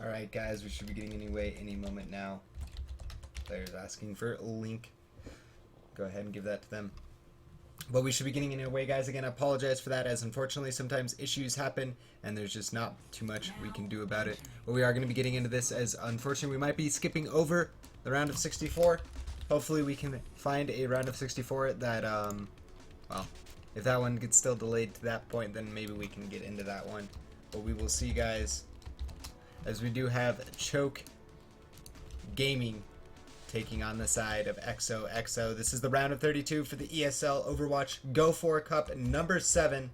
Alright guys, we should be getting anyway any moment now. Players asking for a link. Go ahead and give that to them. But we should be getting anyway, guys. Again, I apologize for that, as unfortunately sometimes issues happen and there's just not too much we can do about it. But we are going to be getting into this, as unfortunately we might be skipping over the round of 64. Hopefully we can find a round of 64 that, well, if that one gets still delayed to that point, then maybe we can get into that one. But we will see, guys, as we do have Choke Gaming taking on the side of xoxo. This is the round of 32 for the ESL Overwatch Go4 Cup number 7.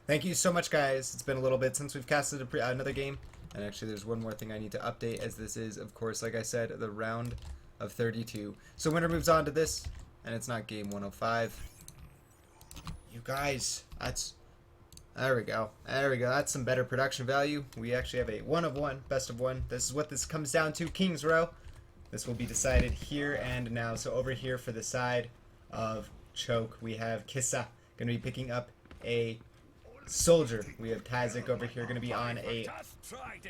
Thank you so much, guys. It's been a little bit since we've casted another game. And actually, there's one more thing I need to update, as this is, of course, like I said, the round of 32. So winner moves on to this, and it's not game 105. You guys, there we go. There we go. That's some better production value. We actually have a 1 of 1, best of 1. This is what this comes down to. King's Row. This will be decided here and now. So over here for the side of Choke, we have Kissa going to be picking up a Soldier. We have Tazik over here going to be on a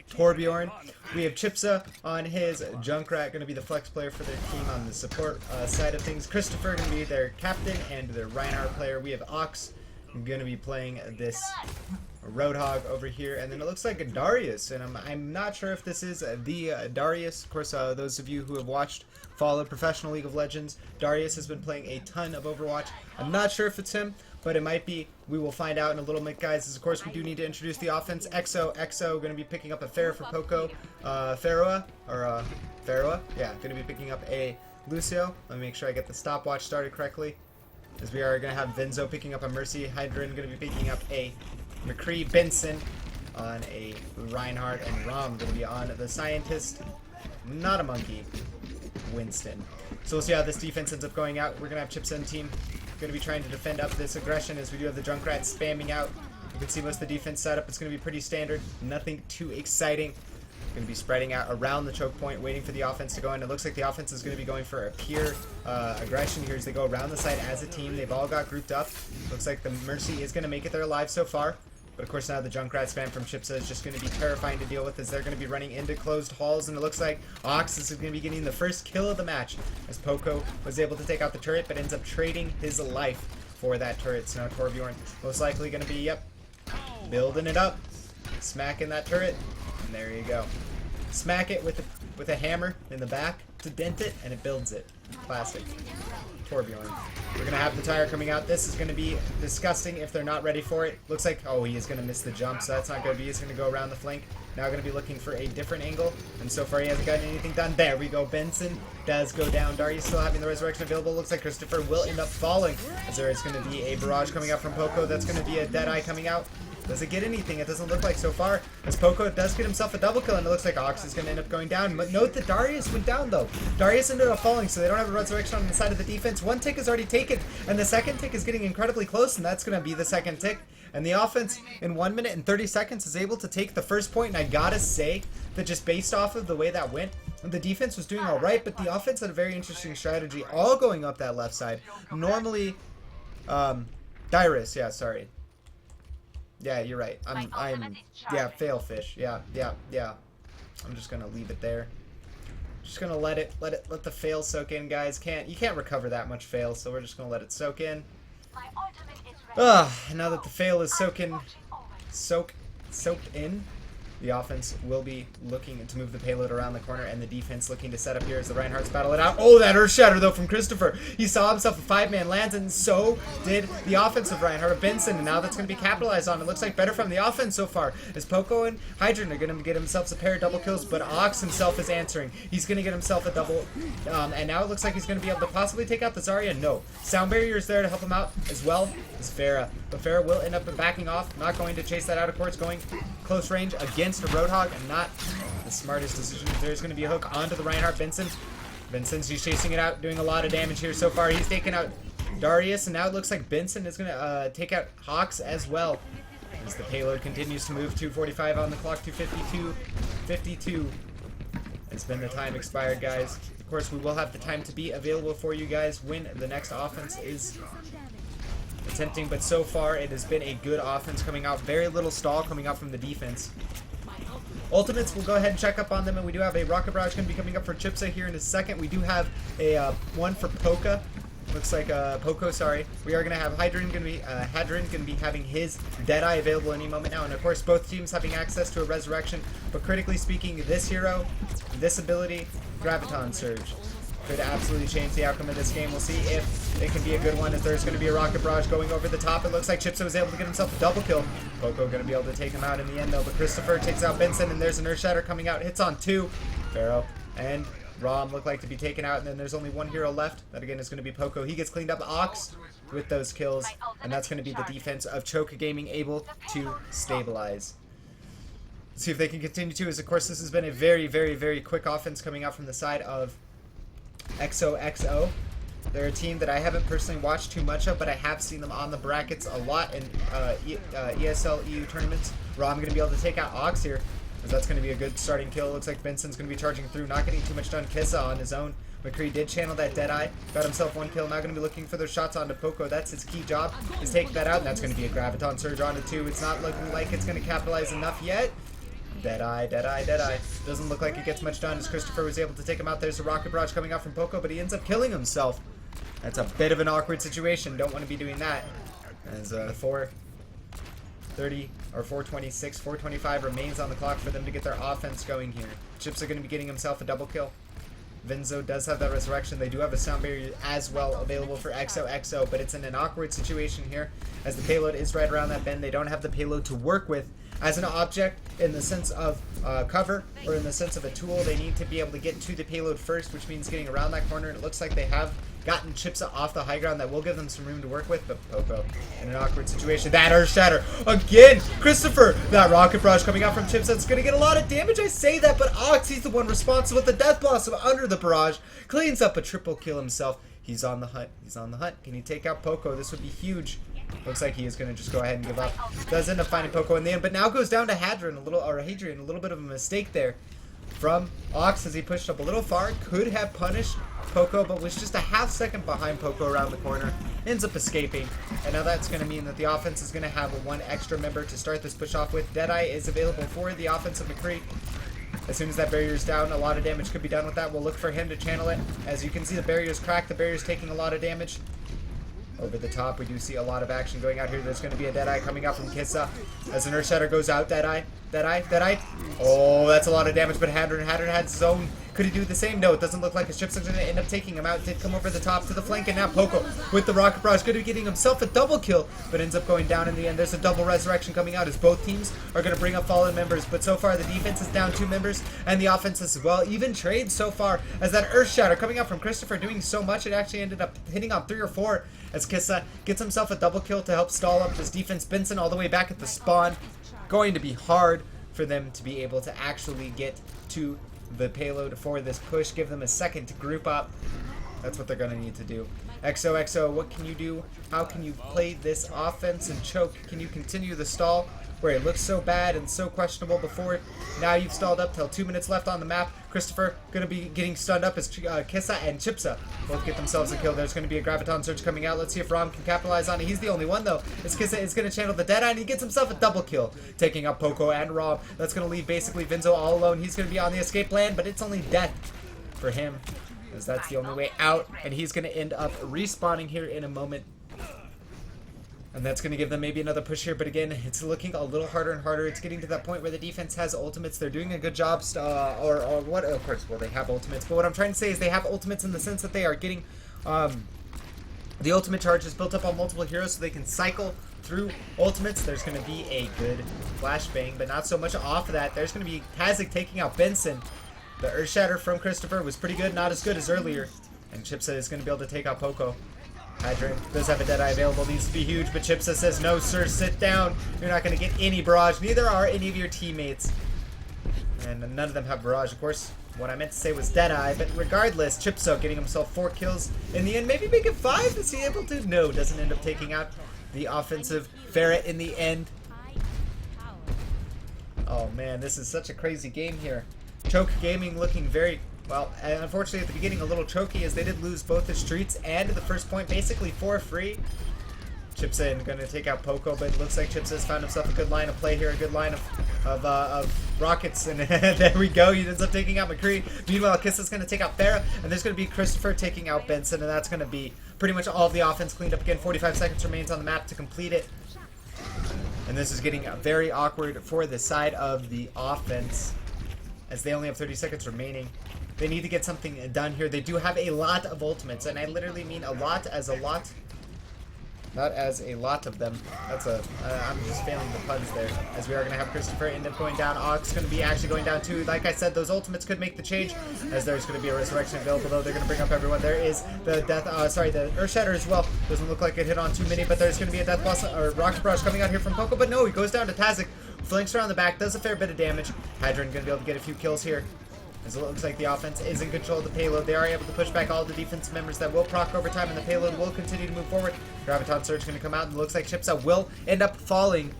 Torbjorn. We have Chipsa on his Junkrat, going to be the flex player for their team on the support side of things. Christopher going to be their captain and their Reinhardt player. We have Ox going to be playing this Roadhog over here, and then it looks like a Darius, and I'm not sure if this is the Darius. Of course, those of you who have watched, followed professional League of Legends, Darius has been playing a ton of Overwatch. I'm not sure if it's him, but it might be. We will find out in a little bit, guys. As of course, we do need to introduce the offense. xoxo going to be picking up a Pharah for Poco. Pharah, yeah, going to be picking up a Lucio. Let me make sure I get the stopwatch started correctly, as we are going to have Vinzo picking up a Mercy. Hydran going to be picking up a McCree. Benson on a Reinhardt, and Rom going to be on the Scientist, not a monkey, Winston. So we'll see how this defense ends up going out. We're going to have Chips and team going to be trying to defend up this aggression, as we do have the Junkrat spamming out. You can see most of the defense setup is going to be pretty standard, nothing too exciting. Going to be spreading out around the choke point, waiting for the offense to go in. It looks like the offense is going to be going for a pure aggression here as they go around the site as a team. They've all got grouped up. Looks like the Mercy is going to make it there alive so far. But of course now the Junkrat spam from Chipsa is just going to be terrifying to deal with, as they're going to be running into closed halls, and it looks like Ox is going to be getting the first kill of the match, as Poco was able to take out the turret but ends up trading his life for that turret. So now Torbjorn most likely going to be, building it up, smacking that turret, and there you go. Smack it with a hammer in the back to dent it, and it builds it. Classic. Torbjorn. We're going to have the tire coming out. This is going to be disgusting if they're not ready for it. Looks like, oh, he is going to miss the jump, so that's not going to be. He's going to go around the flank. Now going to be looking for a different angle, and so far he hasn't gotten anything done. There we go. Benson does go down. Darius still having the resurrection available. Looks like Christopher will end up falling, as there is going to be a barrage coming out from Poco. That's going to be a Deadeye coming out. Does it get anything? It doesn't look like so far, as Poco does get himself a double kill, and it looks like Ox is going to end up going down. But note that Darius went down, though. Darius ended up falling, so they don't have a resurrection on the side of the defense. One tick is already taken, and the second tick is getting incredibly close, and that's going to be the second tick. And the offense, in 1 minute and 30 seconds, is able to take the first point, and I gotta say that just based off of the way that went, the defense was doing alright, but the offense had a very interesting strategy, all going up that left side. Normally, Darius, yeah, sorry. Yeah, you're right. Yeah, fail fish. Yeah. I'm just gonna leave it there. Just gonna let the fail soak in, guys. You can't recover that much fail, so we're just gonna let it soak in. Now that the fail is soaked in, the offense will be looking to move the payload around the corner, and the defense looking to set up here as the Reinhardts battle it out. Oh, that Earth Shatter, though, from Christopher. He saw himself a 5-man lands, and so did the offensive Reinhardt of Benson, and now that's going to be capitalized on. It looks like better from the offense so far, as Poco and Hydran are going to get themselves a pair of double kills, but Ox himself is answering. He's going to get himself a double, and now it looks like he's going to be able to possibly take out the Zarya. No. Sound Barrier is there to help him out as well as Pharah. But Pharah will end up backing off, not going to chase that out of course, going close range against a Roadhog, and not the smartest decision. There's going to be a hook onto the Reinhardt. Benson's he's chasing it out, doing a lot of damage here so far. He's taken out Darius, and now it looks like Benson is going to take out Hawks as well, as the payload continues to move. 2:45 on the clock, 2:52 has been the time expired, guys. Of course, we will have the time to be available for you guys when the next offense is attempting, but so far it has been a good offense coming out. Very little stall coming out from the defense. Ultimates, we'll go ahead and check up on them, and we do have a Rocket Barrage going to be coming up for xoxo here in a second. We do have a one for Poca. Looks like Poco, sorry. We are going to have Hadron going to be having his Deadeye available any moment now. And of course, both teams having access to a Resurrection. But critically speaking, this hero, this ability, Graviton Surge, could absolutely change the outcome of this game. We'll see if it can be a good one, as there's going to be a Rocket Barrage going over the top. It looks like xoxo was able to get himself a double kill. Poco going to be able to take him out in the end, though. But Christopher takes out Vincent, and there's an Earth Shatter coming out. Hits on 2. Pharaoh and Rom look like to be taken out, and then there's only one hero left. That again is going to be Poco. He gets cleaned up. Ox with those kills, and that's going to be the defense of Choke Gaming able to stabilize. Let's see if they can continue to, as of course this has been a very, very, very quick offense coming out from the side of xoxo. They're a team that I haven't personally watched too much of, but I have seen them on the brackets a lot in ESL EU tournaments. Rom going to be able to take out Ox here, as that's going to be a good starting kill. Looks like Vincent's going to be charging through, not getting too much done. Kissa on his own. McCree did channel that Deadeye, got himself 1 kill. Now going to be looking for those shots onto Poco. That's his key job, is taking that out, and that's going to be a Graviton Surge onto 2. It's not looking like it's going to capitalize enough yet. Deadeye, Deadeye, Deadeye. Doesn't look like it gets much done, as Christopher was able to take him out. There's a Rocket Barrage coming out from Poco, but he ends up killing himself. That's a bit of an awkward situation. Don't want to be doing that. As 4:30 or 4:26, 4:25 remains on the clock for them to get their offense going here. Chips are going to be getting himself a double kill. Vinzo does have that Resurrection. They do have a Sound Barrier as well available for xoxo, but it's in an awkward situation here, as the payload is right around that bend. They don't have the payload to work with as an object in the sense of cover, or in the sense of a tool. They need to be able to get to the payload first, which means getting around that corner. It looks like they have gotten Chips off the high ground. That will give them some room to work with, but Poco in an awkward situation. That Earth Shatter again. Christopher, that Rocket Barrage coming out from Chips, that's going to get a lot of damage. I say that, but Ox, he's the one responsible with the Death Blossom under the barrage. Cleans up a triple kill himself. He's on the hunt. He's on the hunt. Can he take out Poco? This would be huge. Looks like he is going to just go ahead and give up. Does end up finding Poco in the end, but now goes down to Hadron, a little bit of a mistake there from Ox, as he pushed up a little far. Could have punished Poco, but was just a half second behind Poco around the corner. Ends up escaping, and now that's going to mean that the offense is going to have one extra member to start this push off with. Deadeye is available for the offense of McCree. As soon as that barrier is down, a lot of damage could be done with that. We'll look for him to channel it. As you can see, the barrier is cracked. The barrier is taking a lot of damage. Over the top, we do see a lot of action going out here. There's going to be a Deadeye coming out from Kissa, as an Earth Shatter goes out. Deadeye, Deadeye, Deadeye. Oh, that's a lot of damage, but Hadron had his own. Could he do the same? No, it doesn't look like his Chips are going to end up taking him out. Did come over the top to the flank, and now Poco with the Rocket Barrage going to be getting himself a double kill, but ends up going down in the end. There's a double Resurrection coming out, as both teams are going to bring up fallen members, but so far the defense is down 2 members, and the offense as well. Even trades so far, as that Earth Shatter coming out from Christopher doing so much, it actually ended up hitting on 3 or 4, as Kissa gets himself a double kill to help stall up this defense. Benson all the way back at the spawn. Going to be hard for them to be able to actually get to the payload for this push. Give them a second to group up. That's what they're going to need to do. xoxo, what can you do? How can you play this offense and Choke? Can you continue the stall where it looked so bad and so questionable before? Now you've stalled up till 2 minutes left on the map. Christopher going to be getting stunned up, as Kissa and Chipsa both get themselves a kill. There's going to be a Graviton Surge coming out. Let's see if Rom can capitalize on it. He's the only one, though, as Kissa is going to channel the Deadeye, and he gets himself a double kill, taking out Poco and Rom. That's going to leave basically Vinzo all alone. He's going to be on the escape plan, but it's only death for him, as that's the only way out, and he's going to end up respawning here in a moment. And that's going to give them maybe another push here. But again, it's looking a little harder and harder. It's getting to that point where the defense has ultimates. They're doing a good job. Or what? Of course, well, they have ultimates. But what I'm trying to say is they have ultimates in the sense that they are getting the ultimate charges built up on multiple heroes, so they can cycle through ultimates. There's going to be a good flashbang, but not so much off of that. There's going to be Kazik taking out Benson. The Earth Shatter from Christopher was pretty good. Not as good as earlier. And Chipsa is going to be able to take out Poco. Hadron does have a Deadeye available, needs to be huge, but Chipsa says, no sir, sit down. You're not going to get any barrage. Neither are any of your teammates. And none of them have barrage, of course. What I meant to say was Deadeye, but regardless, Chipsa getting himself 4 kills in the end. Maybe make it 5. Is he able to? No, doesn't end up taking out the offensive Ferret in the end. Oh man, this is such a crazy game here. Choke Gaming looking very... well, unfortunately at the beginning a little choky, as they did lose both the streets and the first point basically for free. Chipsa going to take out Poco, but it looks like Chipsa has found himself a good line of play here, a good line of rockets, and there we go. He ends up taking out McCree. Meanwhile, Kissa's going to take out Farah, and there's going to be Christopher taking out Benson, and that's going to be pretty much all of the offense cleaned up again. 45 seconds remains on the map to complete it. And this is getting very awkward for the side of the offense, as they only have 30 seconds remaining. They need to get something done here. They do have a lot of ultimates, and I literally mean a lot as a lot. Not as a lot of them. That's I'm just failing the puns there. As we are going to have Christopher end up going down. Ox going to be actually going down too. Like I said, those ultimates could make the change, as there's going to be a resurrection available, though. They're going to bring up everyone. There is the death, the Earth Shatter as well. Doesn't look like it hit on too many, but there's going to be a death boss, or rocket barrage coming out here from Poco, but no, he goes down to Tazik. Flanks around the back, does a fair bit of damage. Hadron going to be able to get a few kills here, as it looks like the offense is in control of the payload. They are able to push back all the defense members that will proc over time, and the payload will continue to move forward. Graviton Surge going to come out, and it looks like Chipsa will end up falling,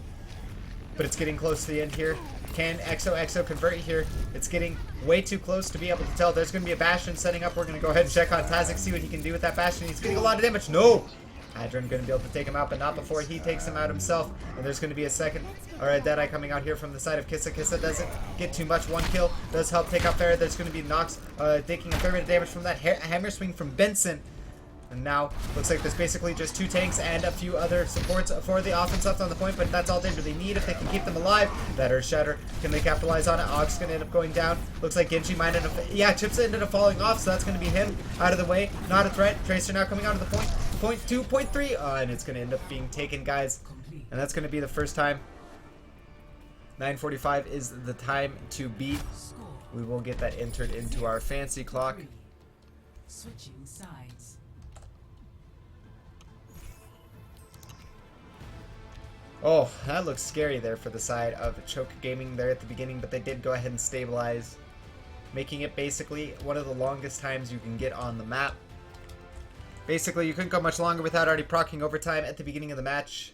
but it's getting close to the end here. Can xoxo convert here? It's getting way too close to be able to tell. There's going to be a Bastion setting up. We're going to go ahead and check on Tazik, see what he can do with that Bastion. He's getting a lot of damage. No! Hadron going to be able to take him out, but not before he takes him out himself. And there's going to be a second, or a Deadeye coming out here from the side of Kissa. Kissa doesn't get too much. One kill does help take out Farah. There's going to be Nox taking a fair bit of damage from that hammer swing from Benson. And now, looks like there's basically just 2 tanks and a few other supports for the offense left on the point, but that's all they really need if they can keep them alive. That Earth Shatter, can they capitalize on it? Ox going to end up going down. Looks like Genji might end up, yeah, Chipsa ended up falling off, so that's going to be him out of the way. Not a threat. Tracer now coming out of the point. Point 2, point 3, and it's going to end up being taken, guys. And that's going to be the first time. 9:45 is the time to beat. We will get that entered into our fancy clock. Switching sides. Oh, that looks scary there for the side of Choke Gaming there at the beginning, but they did go ahead and stabilize, making it basically one of the longest times you can get on the map. Basically, you couldn't go much longer without already proccing overtime at the beginning of the match.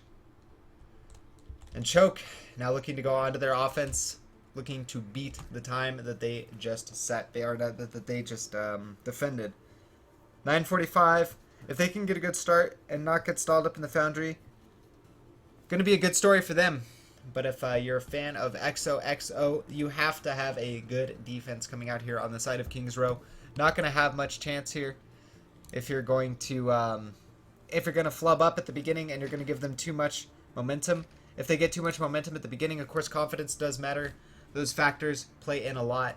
And Choke, now looking to go on to their offense, looking to beat the time that they just set. That they just defended. 9:45. If they can get a good start and not get stalled up in the Foundry, going to be a good story for them. But if you're a fan of xoxo, you have to have a good defense coming out here on the side of Kings Row. Not going to have much chance here if you're going to flub up at the beginning and you're going to give them too much momentum. If they get too much momentum at the beginning, of course, confidence does matter. Those factors play in a lot.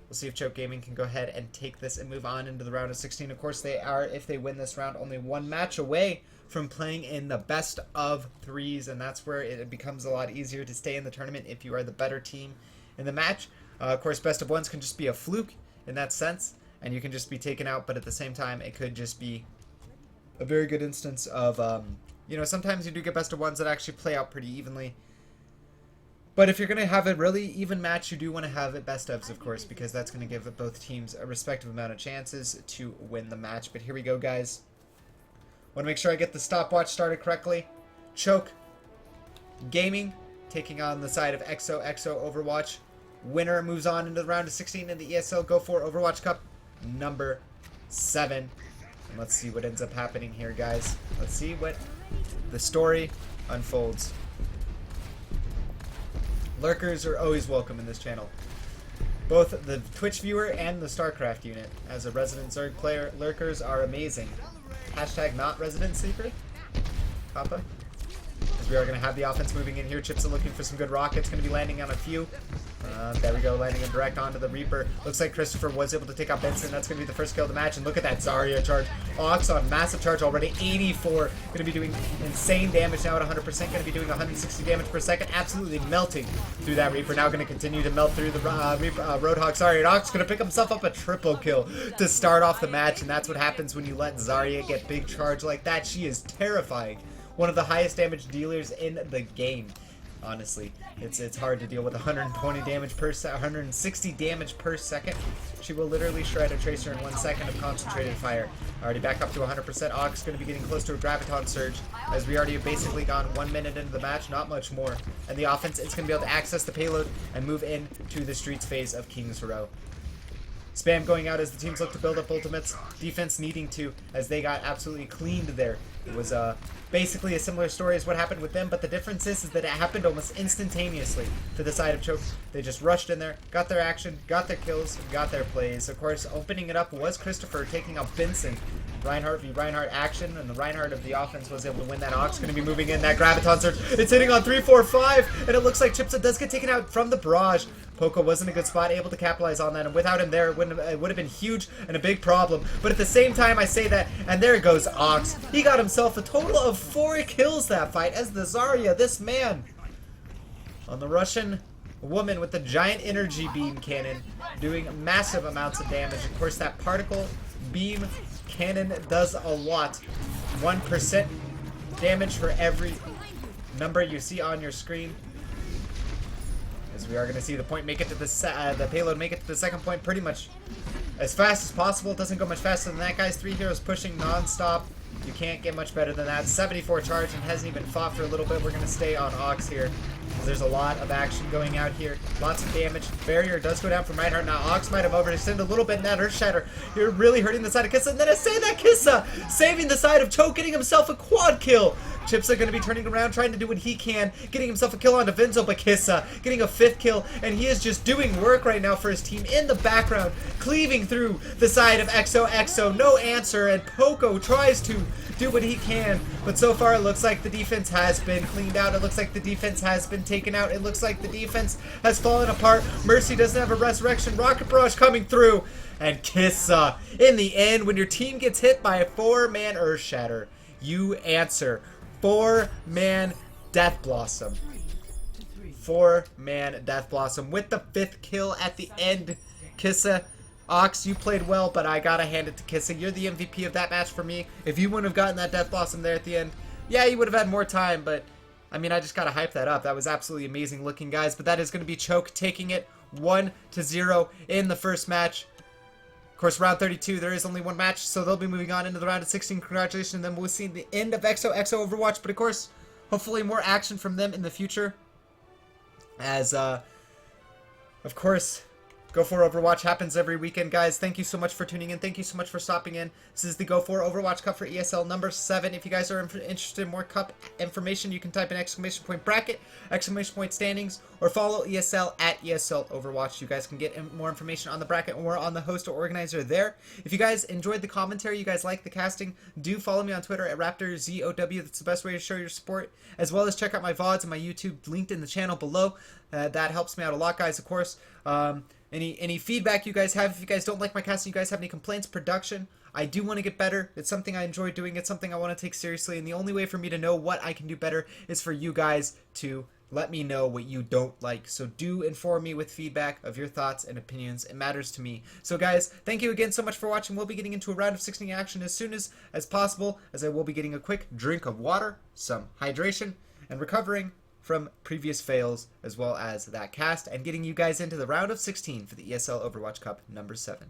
We'll see if Choke Gaming can go ahead and take this and move on into the round of 16. Of course, they are, if they win this round, only 1 match away from playing in the best of 3s, and that's where it becomes a lot easier to stay in the tournament if you are the better team in the match. Of course, best of 1s can just be a fluke in that sense, and you can just be taken out, but at the same time, it could just be a very good instance of, sometimes you do get best of 1s that actually play out pretty evenly. But if you're going to have a really even match, you do want to have it best ofs, of course, because that's going to give both teams a respective amount of chances to win the match. But here we go, guys. Want to make sure I get the stopwatch started correctly. Choke Gaming taking on the side of xoxo Overwatch. Winner moves on into the round of 16 in the ESL Go4 Overwatch Cup number 7. And let's see what ends up happening here, guys. Let's see what the story unfolds. Lurkers are always welcome in this channel. Both the Twitch viewer and the StarCraft unit. As a resident Zerg player, lurkers are amazing. Hashtag not resident sleeper. Papa. As we are going to have the offense moving in here. Chipsa looking for some good rockets. Going to be landing on a few. There we go, landing in direct onto the Reaper. Looks like Christopher was able to take out Benson. That's going to be the first kill of the match. And look at that Zarya charge. Ox on massive charge already. 84. Going to be doing insane damage now at 100%. Going to be doing 160 damage per second. Absolutely melting through that Reaper. Now going to continue to melt through the Roadhog. Zarya. Ox going to pick himself up a triple kill to start off the match. And that's what happens when you let Zarya get big charge like that. She is terrifying. One of the highest damage dealers in the game. Honestly, it's hard to deal with 120 damage per 160 damage per second. She will literally shred a Tracer in 1 second of concentrated fire. Already back up to 100%. Ox going to be getting close to a Graviton Surge, as we already have basically gone 1 minute into the match, not much more. And the offense is going to be able to access the payload and move into the streets phase of Kings Row. Spam going out as the teams look to build up ultimates. Defense needing to, as they got absolutely cleaned there. It was basically a similar story as what happened with them, but the difference is that it happened almost instantaneously for the side of Choke. They just rushed in there, got their action, got their kills, got their plays. Of course, opening it up was Christopher taking out Benson. Reinhardt v Reinhardt action, and the Reinhardt of the offense was able to win that. Ox going to be moving in that Graviton surge. It's hitting on 3, 4, 5, and it looks like xoxo does get taken out from the barrage. Poco was in a good spot, able to capitalize on that, and without him there, it would have been huge and a big problem. But at the same time, I say that, and there goes Ox. He got himself a total of 4 kills that fight as the Zarya, this man, on the Russian woman with the giant energy beam cannon, doing massive amounts of damage. Of course, that particle beam cannon does a lot. 1% damage for every number you see on your screen. As we are going to see the point make it to the payload make it to the second point pretty much as fast as possible. It doesn't go much faster than that, guys. 3 heroes pushing non-stop. You can't get much better than that. 74 charge and hasn't even fought for a little bit. We're going to stay on Ox here, because there's a lot of action going out here. Lots of damage. Barrier does go down from Reinhardt. Now Ox might have overextended a little bit in that Earth Shatter. You're really hurting the side of Kissa. And then I say that Kissa saving the side of Choke, getting himself a quad kill. Chips are going to be turning around, trying to do what he can, getting himself a kill onto Vinzo, but Kissa getting a 5th kill, and he is just doing work right now for his team in the background, cleaving through the side of xoxo. No answer, and Poco tries to do what he can, but so far it looks like the defense has been cleaned out. It looks like the defense has been taken out. It looks like the defense has fallen apart. Mercy doesn't have a resurrection. Rocket Barrage coming through, and Kissa, in the end, when your team gets hit by a 4-man Earth Shatter, you answer. 4-man Death Blossom. 4-man Death Blossom with the 5th kill at the end. Kissa, Ox, you played well, but I gotta hand it to Kissa. You're the MVP of that match for me. If you wouldn't have gotten that Death Blossom there at the end, yeah, you would have had more time, but I mean, I just gotta hype that up. That was absolutely amazing looking, guys. But that is going to be Choke taking it 1-0 in the first match. Of course, round 32, there is only 1 match, so they'll be moving on into the round of 16. Congratulations, and then we'll see the end of xoxo Overwatch. But of course, hopefully more action from them in the future. As, of course, Go4 Overwatch happens every weekend, guys. Thank you so much for tuning in. Thank you so much for stopping in. This is the Go4 Overwatch Cup for ESL number 7. If you guys are interested in more Cup information, you can type in !bracket, !standings, or follow ESL at ESL Overwatch. You guys can get more information on the bracket or on the host or organizer there. If you guys enjoyed the commentary, you guys like the casting, do follow me on Twitter at RaptorZ.OW. That's the best way to show your support, as well as check out my VODs and my YouTube linked in the channel below. That helps me out a lot, guys, of course. Any feedback you guys have, if you guys don't like my casting, you guys have any complaints, production, I do want to get better. It's something I enjoy doing. It's something I want to take seriously, and the only way for me to know what I can do better is for you guys to let me know what you don't like. So do inform me with feedback of your thoughts and opinions. It matters to me. So guys, thank you again so much for watching. We'll be getting into a round of 16 action as soon as possible, as I will be getting a quick drink of water, some hydration, and recovering from previous fails, as well as that cast, and getting you guys into the round of 16 for the ESL Overwatch Cup number 7.